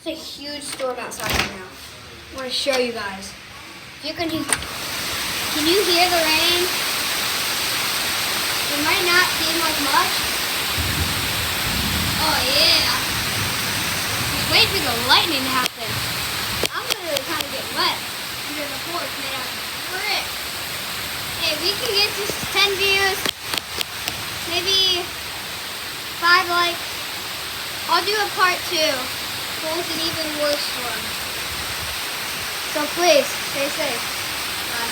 It's a huge storm outside right now. I want to show you guys. If you can you hear the rain? It might not seem like much. Oh yeah. Just wait for the lightning to happen. I'm gonna kind of get wet under the porch made out of brick. Hey, we can get just 10 views, maybe 5 likes. I'll do a part 2. With an even worse storm. So please, stay safe. Bye.